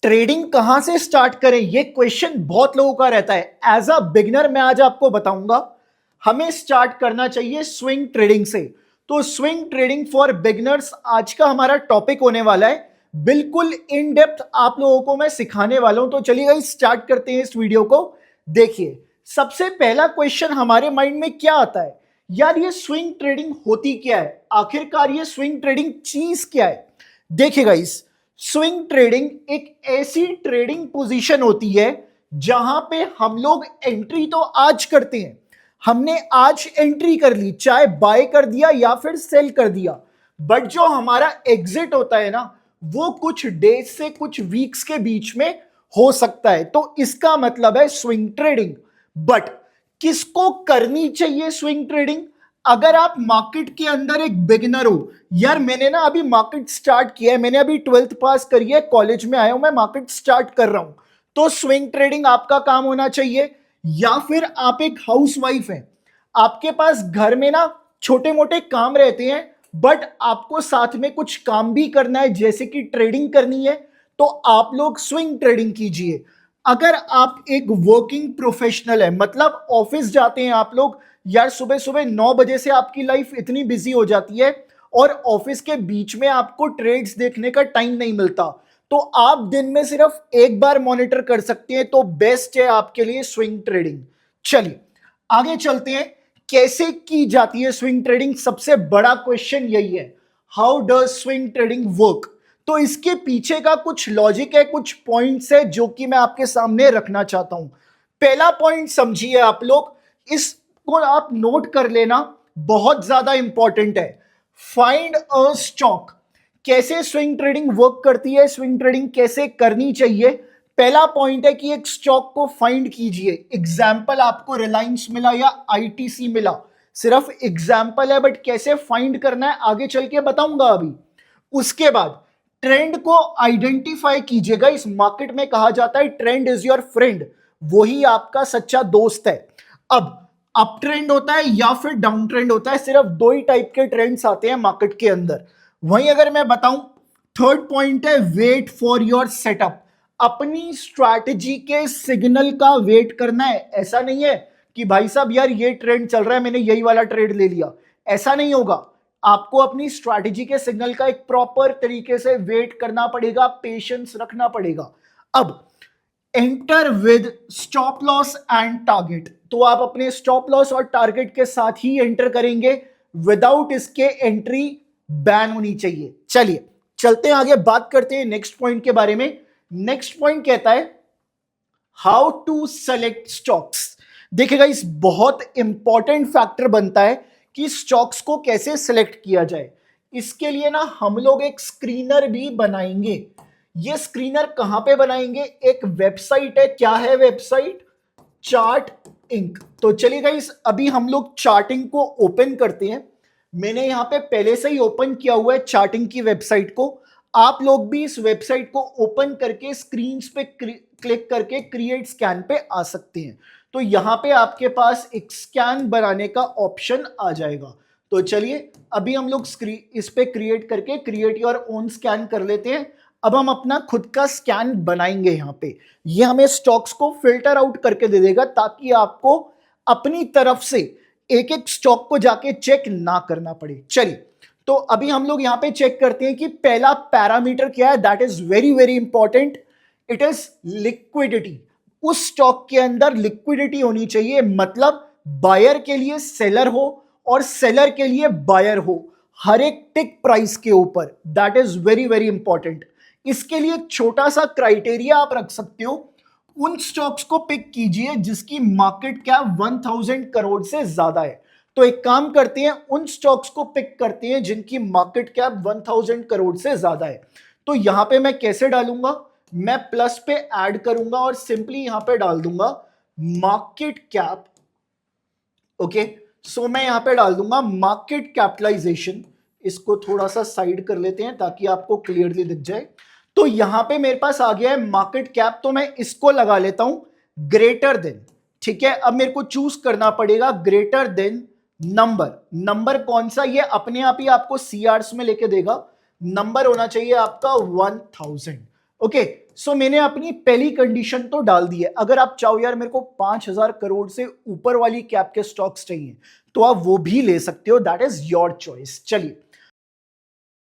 Trading कहां से start करें, ये क्वेश्चन बहुत लोगों का रहता है। एज अ बिगिनर मैं आज आपको बताऊंगा, हमें स्टार्ट करना चाहिए स्विंग ट्रेडिंग से। तो स्विंग ट्रेडिंग फॉर बिगिनर्स आज का हमारा टॉपिक होने वाला है। बिल्कुल इन डेप्थ आप लोगों को मैं सिखाने वाला हूं। तो चलिए स्टार्ट करते हैं इस वीडियो को। देखिए, सबसे पहला क्वेश्चन हमारे माइंड में क्या आता है, यार ये स्विंग ट्रेडिंग होती क्या है, आखिरकार ये स्विंग ट्रेडिंग चीज क्या है। देखिएगा, इस स्विंग ट्रेडिंग एक ऐसी ट्रेडिंग पोजीशन होती है जहां पे हम लोग एंट्री तो आज करते हैं, हमने आज एंट्री कर ली, चाहे बाय कर दिया या फिर सेल कर दिया, बट जो हमारा एग्जिट होता है ना, वो कुछ डेज से कुछ वीक्स के बीच में हो सकता है। तो इसका मतलब है स्विंग ट्रेडिंग। बट किसको करनी चाहिए स्विंग ट्रेडिंग? अगर आप मार्केट के अंदर एक बिगिनर हो, यार मैंने ना अभी मार्केट स्टार्ट किया है, मैंने अभी 12th पास करी है, कॉलेज में आया हूं, मैं मार्केट स्टार्ट कर रहा हूं, तो स्विंग ट्रेडिंग आपका काम होना चाहिए। या फिर आप एक हाउसवाइफ हैं, आपके पास घर में ना छोटे मोटे काम रहते हैं, बट आपको साथ में कुछ काम भी करना है, जैसे कि ट्रेडिंग करनी है, तो आप लोग स्विंग ट्रेडिंग कीजिए। अगर आप एक वर्किंग प्रोफेशनल है, मतलब ऑफिस जाते हैं आप लोग, यार सुबह सुबह 9 बजे से आपकी लाइफ इतनी बिजी हो जाती है और ऑफिस के बीच में आपको ट्रेड्स देखने का टाइम नहीं मिलता, तो आप दिन में सिर्फ एक बार मॉनिटर कर सकते हैं, तो बेस्ट है आपके लिए स्विंग ट्रेडिंग। चलिए आगे चलते हैं, कैसे की जाती है स्विंग ट्रेडिंग। सबसे बड़ा क्वेश्चन यही है, how does swing trading work. तो इसके पीछे का कुछ लॉजिक है, कुछ पॉइंट्स है जो कि मैं आपके सामने रखना चाहता हूं। पहला पॉइंट समझिए आप लोग, इसको आप नोट कर लेना, बहुत ज्यादा इंपॉर्टेंट है। Find a stock. कैसे स्विंग ट्रेडिंग वर्क करती है, स्विंग ट्रेडिंग कैसे करनी चाहिए। पहला पॉइंट है कि एक स्टॉक को फाइंड कीजिए। एग्जाम्पल आपको रिलायंस मिला या आईटीसी मिला, सिर्फ एग्जाम्पल है, बट कैसे फाइंड करना है आगे चल के बताऊंगा अभी। उसके बाद ट्रेंड को आइडेंटिफाई कीजिएगा। इस मार्केट में कहा जाता है ट्रेंड इज योर फ्रेंड, वही आपका सच्चा दोस्त है। अब अप ट्रेंड होता है या फिर डाउन ट्रेंड होता है, सिर्फ दो ही टाइप के ट्रेंड्स आते हैं मार्केट के अंदर। वहीं अगर मैं बताऊं, थर्ड पॉइंट है वेट फॉर योर सेटअप। अपनी स्ट्रैटेजी के सिग्नल का वेट करना है। ऐसा नहीं है कि भाई साहब यार ये ट्रेंड चल रहा है, मैंने यही वाला ट्रेड ले लिया, ऐसा नहीं होगा। आपको अपनी स्ट्रैटेजी के सिग्नल का एक प्रॉपर तरीके से वेट करना पड़ेगा, पेशेंस रखना पड़ेगा। अब enter with stop loss and target. तो आप अपने स्टॉप लॉस और टारगेट के साथ ही एंटर करेंगे, विदाउट इसके एंट्री बैन होनी चाहिए। चलिए चलते हैं आगे, बात करते हैं नेक्स्ट पॉइंट के बारे में। नेक्स्ट पॉइंट कहता है हाउ टू सेलेक्ट स्टॉक्स। देखिएगा, इस बहुत इंपॉर्टेंट फैक्टर बनता है कि स्टॉक्स को कैसे सेलेक्ट किया जाए। इसके लिए ना हम लोग एक स्क्रीनर भी बनाएंगे। ये स्क्रीनर कहां पे बनाएंगे, एक वेबसाइट है, क्या है वेबसाइट, चार्ट इंक। तो चलिए गाइस, अभी हम लोग चार्टिंग को ओपन करते हैं। मैंने यहां पे पहले से ही ओपन किया हुआ है चार्टिंग की वेबसाइट को। आप लोग भी इस वेबसाइट को ओपन करके स्क्रीन पे क्लिक करके क्रिएट स्कैन पे आ सकते हैं। तो यहां पे आपके पास एक स्कैन बनाने का ऑप्शन आ जाएगा। तो चलिए अभी हम लोग इस पे क्रिएट करके क्रिएट योर ओन स्कैन कर लेते हैं। अब हम अपना खुद का स्कैन बनाएंगे। यहां पे ये हमें स्टॉक्स को फिल्टर आउट करके दे देगा, ताकि आपको अपनी तरफ से एक एक स्टॉक को जाके चेक ना करना पड़े। चलिए तो अभी हम लोग यहां पे चेक करते हैं कि पहला पैरामीटर क्या है, that is very very important, it is liquidity. उस स्टॉक के अंदर लिक्विडिटी होनी चाहिए, मतलब बायर के लिए सेलर हो और सेलर के लिए बायर हो, हर एक टिक प्राइस के ऊपर। That is very very important. इसके लिए एक छोटा सा क्राइटेरिया आप रख सकते हो, उन स्टॉक्स को पिक कीजिए जिसकी मार्केट कैप 1000 करोड़ से ज्यादा है। तो एक काम करते हैं, उन स्टॉक्स को पिक करते हैं जिनकी मार्केट कैप 1000 करोड़ से ज्यादा है। तो यहां पे मैं कैसे डालूंगा, मैं प्लस पे ऐड करूंगा और सिंपली यहां पे डाल दूंगा मार्केट कैप। ओके, सो मैं यहां पे डाल दूंगा मार्केट कैपिटलाइजेशन। इसको थोड़ा सा साइड कर लेते हैं ताकि आपको क्लियरली दिख जाए। तो यहां पे मेरे पास आ गया है मार्केट कैप, तो मैं इसको लगा लेता हूं ग्रेटर देन। ठीक है, अब मेरे को चूज करना पड़ेगा ग्रेटर देन नंबर। नंबर कौन सा, ये अपने आप ही आपको सीआरस में लेके देगा। नंबर होना चाहिए आपका 1000। ओके, सो मैंने अपनी पहली कंडीशन तो डाल दी है। अगर आप चाहो यार मेरे को 5,000 करोड़ से ऊपर वाली कैप के स्टॉक्स चाहिए तो आप वो भी ले सकते हो, दैट इज योर चॉइस। चलिए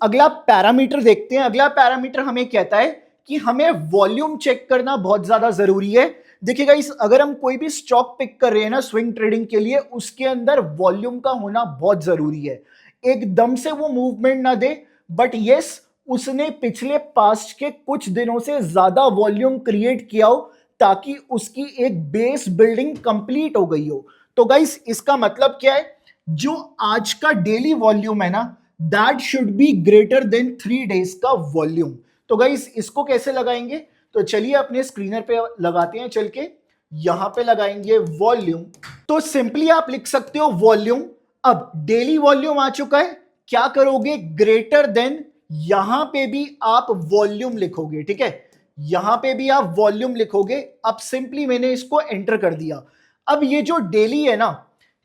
अगला पैरामीटर देखते हैं। अगला पैरामीटर हमें कहता है कि हमें वॉल्यूम चेक करना बहुत ज्यादा जरूरी है। देखिएगा इस अगर हम कोई भी स्टॉक पिक कर रहे हैं ना स्विंग ट्रेडिंग के लिए, उसके अंदर वॉल्यूम का होना बहुत जरूरी है। एकदम से वो मूवमेंट ना दे, बट यस उसने पिछले पास्ट के कुछ दिनों से ज्यादा वॉल्यूम क्रिएट किया हो ताकि उसकी एक बेस बिल्डिंग कंप्लीट हो गई हो। तो गाइस इसका मतलब क्या है, जो आज का डेली वॉल्यूम है ना that should be greater than 3 days का वॉल्यूम। तो गाइस इसको कैसे लगाएंगे, तो चलिए अपने स्क्रीनर पे लगाते हैं, चल के यहां पे लगाएंगे वॉल्यूम। तो सिंपली आप लिख सकते हो वॉल्यूम। अब डेली वॉल्यूम आ चुका है, क्या करोगे ग्रेटर देन, यहां पे भी आप वॉल्यूम लिखोगे, ठीक है, यहां पे भी आप वॉल्यूम लिखोगे। अब सिंपली मैंने इसको एंटर कर दिया। अब ये जो डेली है ना,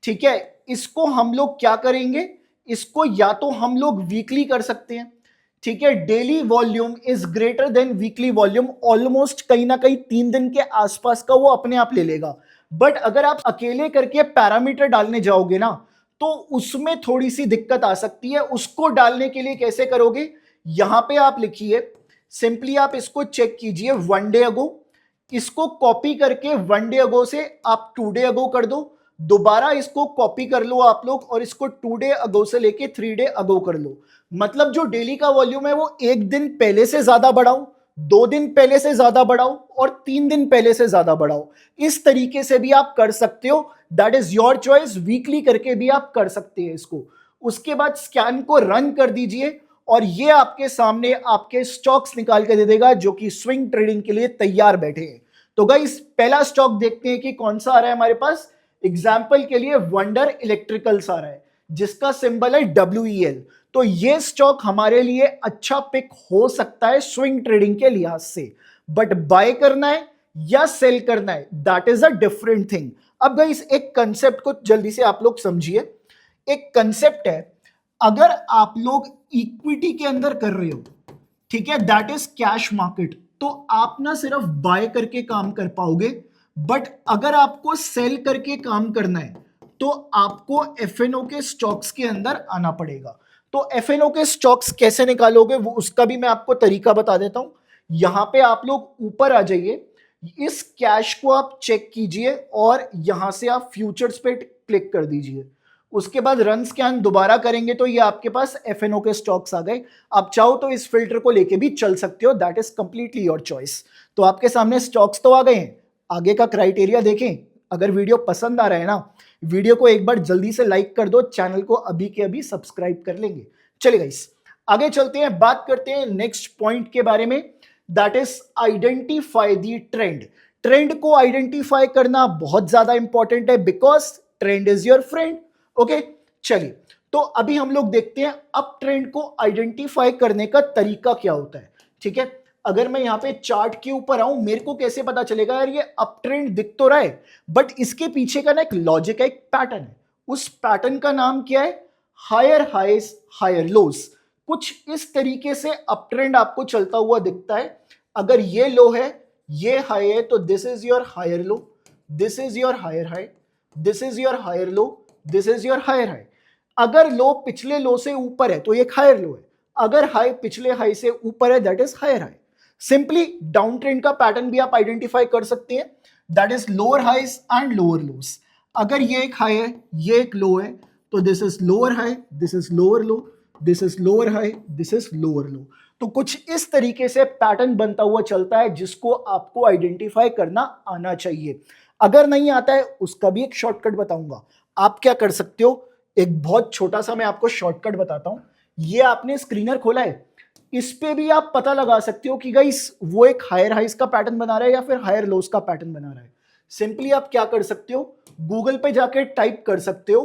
ठीक है, इसको हम लोग क्या करेंगे, इसको या तो हम लोग वीकली कर सकते हैं, ठीक है, daily volume is greater than weekly volume, almost कहीं ना कहीं 3 दिन के आसपास का वो अपने आप ले लेगा। बट अगर आप अकेले करके पैरामीटर डालने जाओगे ना तो उसमें थोड़ी सी दिक्कत आ सकती है। उसको डालने के लिए कैसे करोगे, यहां पे आप लिखिए, सिंपली आप इसको चेक कीजिए 1 डे अगो, इसको कॉपी करके 1 डे अगो से आप 2 डे अगो कर दो, दोबारा इसको कॉपी कर लो आप लोग और इसको 2 डे अगो से लेके 3 डे अगो कर लो। मतलब जो डेली का वॉल्यूम है वो 1 दिन पहले से ज्यादा बढ़ाओ, 2 दिन पहले से ज्यादा बढ़ाओ और 3 दिन पहले से ज्यादा बढ़ाओ। इस तरीके से भी आप कर सकते हो, that is your choice. Weekly करके भी आप कर सकते हैं इसको। उसके बाद स्कैन को रन कर दीजिए और ये आपके सामने आपके स्टॉक्स निकाल के दे देगा जो कि स्विंग ट्रेडिंग के लिए तैयार बैठे हैं। तो गाइस पहला स्टॉक देखते हैं कि कौन सा आ रहा है हमारे पास। एग्जाम्पल के लिए वंडर इलेक्ट्रिकल्स आ रहा है जिसका सिंबल है WEL। तो ये स्टॉक हमारे लिए अच्छा पिक हो सकता है स्विंग ट्रेडिंग के लिहाज से, बट बाय करना है या सेल करना है that is a different thing. अब गाइस एक कंसेप्ट को जल्दी से आप लोग समझिए। एक कंसेप्ट है, अगर आप लोग इक्विटी के अंदर कर रहे हो, ठीक है, दैट इज कैश मार्केट, तो आप ना सिर्फ बाय करके काम कर पाओगे, बट अगर आपको सेल करके काम करना है तो आपको FNO के स्टॉक्स के अंदर आना पड़ेगा। तो FNO के स्टॉक्स कैसे निकालोगे वो उसका भी मैं आपको तरीका बता देता हूं। यहां पे आप लोग ऊपर आ जाइए, इस कैश को आप चेक कीजिए और यहां से आप फ्यूचर्स पे क्लिक कर दीजिए। उसके बाद रन स्कैन दोबारा करेंगे तो ये आपके पास FNO के स्टॉक्स आ गए। आप चाहो तो इस फिल्टर को लेके भी चल सकते हो, that is completely your choice. तो आपके सामने स्टॉक्स तो आ गए हैं, आगे का क्राइटेरिया देखें। अगर वीडियो पसंद आ रहा है ना, वीडियो को एक बार जल्दी से लाइक कर दो, चैनल को अभी के अभी सब्सक्राइब कर लेंगे। चलिए गाइस आगे चलते हैं, बात करते हैं नेक्स्ट पॉइंट के बारे में, that is identify the trend. Trend को आइडेंटिफाई करना बहुत ज्यादा इंपॉर्टेंट है because trend is your friend. Okay चलिए, तो अभी हम लोग देखते हैं अप ट्रेंड को आइडेंटिफाई करने का तरीका क्या होता है। ठीक है, अगर मैं यहां पे चार्ट के ऊपर आऊं, मेरे को कैसे पता चलेगा यार ये अप ट्रेंड दिख तो रहा है, बट इसके पीछे का ना एक लॉजिक है, एक पैटर्न है। उस पैटर्न का नाम क्या है, हायर हाइज हायर लोस। कुछ इस तरीके से अप ट्रेंड आपको चलता हुआ दिखता है। अगर ये लो है, ये हाई है, तो this is your higher low, this is your higher high, this is your higher low, this is your higher high. अगर लो पिछले लो से ऊपर है तो ये हायर लो है, अगर हाई पिछले हाई से ऊपर है that is higher high. Simply down trend का पैटर्न भी आप आइडेंटिफाई कर सकते हैं, that is lower highs and lower lows. अगर ये एक हाई है, ये एक लो है, तो this is lower high, this is lower low, this is lower high, this is lower लो। तो कुछ इस तरीके से पैटर्न बनता हुआ चलता है जिसको आपको आइडेंटिफाई करना आना चाहिए। अगर नहीं आता है उसका भी एक शॉर्टकट बताऊंगा। आप क्या कर सकते हो, एक बहुत छोटा सा मैं आपको शॉर्टकट बताता हूं। ये आपने स्क्रीनर खोला है, इस पे भी आप पता लगा सकते हो कि गाइस वो एक हायर हाइज का पैटर्न बना रहा है या फिर हायर लोस का पैटर्न बना रहा है। सिंपली आप क्या कर सकते हो, गूगल पे जाके टाइप कर सकते हो।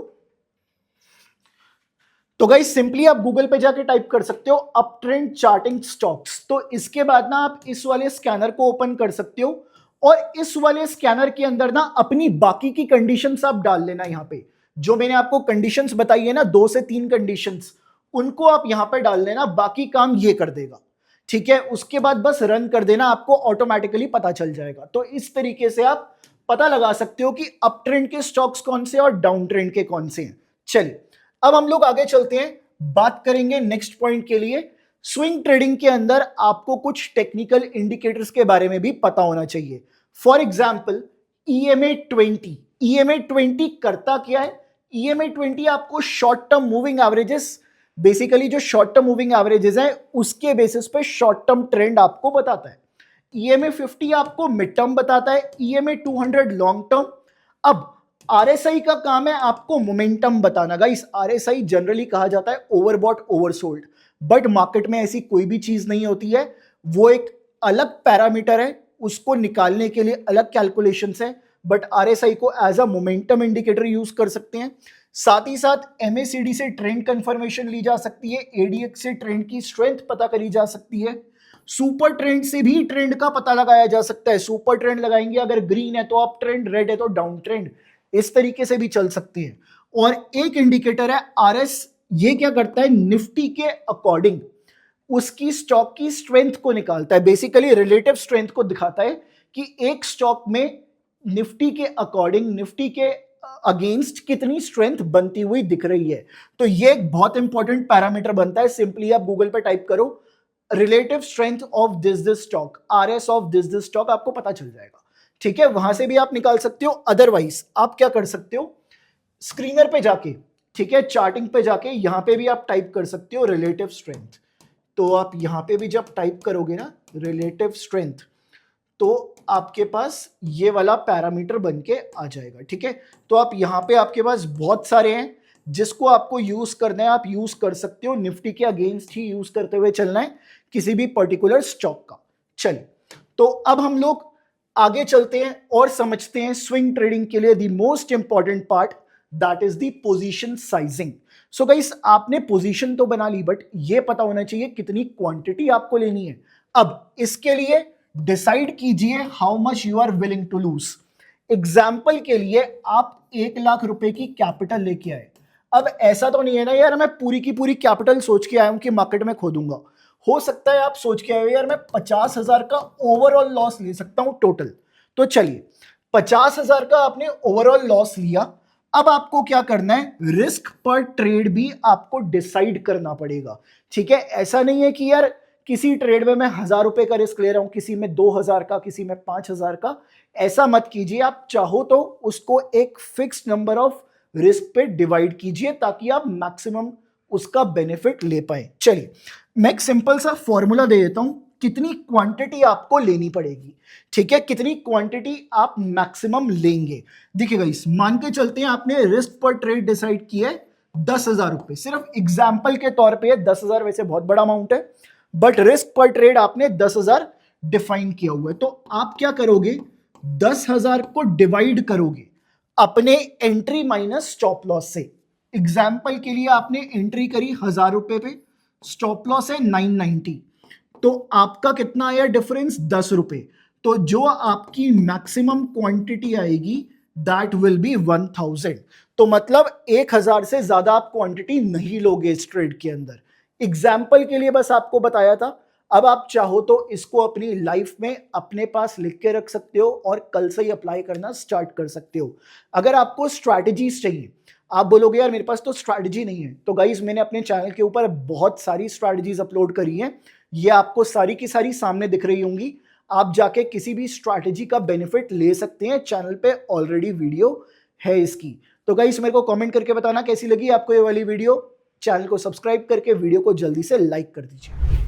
तो गाइस सिंपली आप गूगल पे जाके टाइप कर सकते हो अप ट्रेंड चार्टिंग स्टॉक्स। तो इसके बाद ना आप इस वाले स्कैनर को ओपन कर सकते हो और इस वाले स्कैनर के अंदर ना अपनी बाकी की कंडीशंस आप डाल लेना। यहां पे जो मैंने आपको कंडीशंस बताई है ना, 2 से 3 कंडीशंस, उनको आप यहां पे डाल लेना, बाकी काम ये कर देगा। ठीक है, उसके बाद बस रन कर देना, आपको ऑटोमेटिकली पता चल जाएगा। तो इस तरीके से आप पता लगा सकते हो कि अप ट्रेंड के स्टॉक्स कौन से और डाउन ट्रेंड के कौन से हैं। चलिए अब हम लोग आगे चलते हैं, बात करेंगे नेक्स्ट पॉइंट के लिए। स्विंग ट्रेडिंग के अंदर आपको कुछ टेक्निकल इंडिकेटर्स के बारे में भी पता होना चाहिए। फॉर एग्जाम्पल EMA20, EMA20 करता क्या है? EMA20 आपको short term moving averages, basically जो शॉर्ट टर्म मूविंग एवरेजेस है उसके बेसिस पे शॉर्ट टर्म ट्रेंड आपको बताता है। EMA50 आपको मिड टर्म बताता है, EMA200 लॉन्ग टर्म। अब RSI का काम है आपको मोमेंटम बताना। गाइस RSI जनरली कहा जाता है ओवरबॉट ओवरसोल्ड, बट मार्केट में ऐसी कोई भी चीज नहीं होती है, वो एक अलग पैरामीटर है, उसको निकालने के लिए अलग कैलकुलेशंस है, बट RSI को as a momentum indicator use कर सकते हैं। साथ ही साथ MACD से ट्रेंड कंफर्मेशन ली जा सकती है, ADX से ट्रेंड की स्ट्रेंथ पता करी जा सकती है, सुपर ट्रेंड से भी ट्रेंड का पता लगाया जा सकता है। सुपर ट्रेंड लगाएंगे, अगर ग्रीन है तो अप ट्रेंड, रेड है तो डाउन ट्रेंड, इस तरीके से भी चल सकती है। और एक इंडिकेटर है RS, ये क्या करता है? निफ्टी के अकॉर्डिंग उसकी स्टॉक की स्ट्रेंथ को निकालता है, बेसिकली रिलेटिव स्ट्रेंथ को दिखाता है कि एक स्टॉक में निफ्टी के अकॉर्डिंग, निफ्टी के अगेंस्ट कितनी स्ट्रेंथ बनती हुई दिख रही है। तो ये एक बहुत इंपॉर्टेंट पैरामीटर बनता है। सिंपली आप गूगल पे टाइप करो relative strength of this stock, RS of this stock, आपको पता चल जाएगा। ठीक है, वहां से भी आप निकाल सकते हो। अदरवाइज आप क्या कर सकते हो, स्क्रीनर पे जाके, ठीक है, चार्टिंग पे जाके यहां पे भी आप टाइप कर सकते हो रिलेटिव स्ट्रेंथ। तो आप यहां पे भी जब टाइप करोगे ना रिलेटिव स्ट्रेंथ, तो आपके पास ये वाला पैरामीटर बन के आ जाएगा। ठीक है, तो आप यहां पे आपके पास बहुत सारे हैं, जिसको आपको यूज करना है आप यूज कर सकते हो। निफ्टी के अगेंस्ट ही यूज करते हुए चलना है किसी भी पर्टिकुलर स्टॉक का। चलिए, तो अब हम लोग आगे चलते हैं और समझते हैं स्विंग ट्रेडिंग के लिए the most important part, that is the position sizing. So guys आपने पोजीशन तो बना ली, बट ये पता होना चाहिए कितनी क्वांटिटी आपको लेनी है। अब इसके लिए डिसाइड कीजिए how much you are willing to lose. Example के लिए आप 1 लाख रुपए की कैपिटल लेके आए। अब ऐसा तो नहीं है ना यार मैं पूरी की पूरी कैपिटल सोच के आया हूं कि मार्केट में खो दूंगा। हो सकता है आप सोच के आए हो यार मैं 50,000 का ओवरऑल लॉस ले सकता हूं टोटल। तो चलिए 50,000 का आपने ओवरऑल लॉस लिया। अब आपको क्या करना है, रिस्क पर ट्रेड भी आपको डिसाइड करना पड़ेगा। ठीक है, ऐसा नहीं है कि यार किसी ट्रेड में मैं 1,000 रुपए का रिस्क ले रहा हूं, किसी में 2,000 का, किसी में 5,000 का। ऐसा मत कीजिए। आप चाहो तो उसको एक फिक्स्ड नंबर ऑफ रिस्क पे डिवाइड कीजिए ताकि आप मैक्सिमम उसका बेनिफिट ले पाए। चलिए मैं एक सिंपल सा फॉर्मूला दे देता हूं, कितनी क्वांटिटी आपको लेनी पड़ेगी। ठीक है, कितनी क्वांटिटी आप मैक्सिमम लेंगे। देखिएगा इस मान के चलते हैं आपने रिस्क पर ट्रेड डिसाइड किया है 10,000 रुपए, सिर्फ एग्जाम्पल के तौर पे 10,000 वैसे बहुत बड़ा अमाउंट है, बट रिस्क पर ट्रेड आपने 10,000 डिफाइन किया हुआ है। तो आप क्या करोगे, 10,000 को डिवाइड करोगे अपने एंट्री माइनस स्टॉप लॉस से। एग्जाम्पल के लिए आपने एंट्री करी 1,000 रुपए पे, स्टॉप लॉस है 990, तो आपका कितना आया डिफरेंस, 10 रुपए। तो जो आपकी मैक्सिमम क्वांटिटी आएगी दैट विल बी 1,000। तो मतलब 1,000 से ज्यादा आप क्वांटिटी नहीं लोगे इस ट्रेड के अंदर। एग्जाम्पल के लिए बस आपको बताया था। अब आप चाहो तो इसको अपनी लाइफ में अपने पास लिख के रख सकते हो और कल से ही अप्लाई करना स्टार्ट कर सकते हो। अगर आपको स्ट्रैटेजीज चाहिए, आप बोलोगे यार मेरे पास तो स्ट्रैटेजी नहीं है, तो गाइज मैंने अपने चैनल के ऊपर बहुत सारी स्ट्रैटेजीज अपलोड करी हैं, ये आपको सारी की सारी सामने दिख रही होंगी। आप जाके किसी भी स्ट्रैटेजी का बेनिफिट ले सकते हैं, चैनल पे ऑलरेडी वीडियो है इसकी। तो गाइस मेरे को कमेंट करके बताना कैसी लगी आपको ये वाली वीडियो। चैनल को सब्सक्राइब करके वीडियो को जल्दी से लाइक कर दीजिए।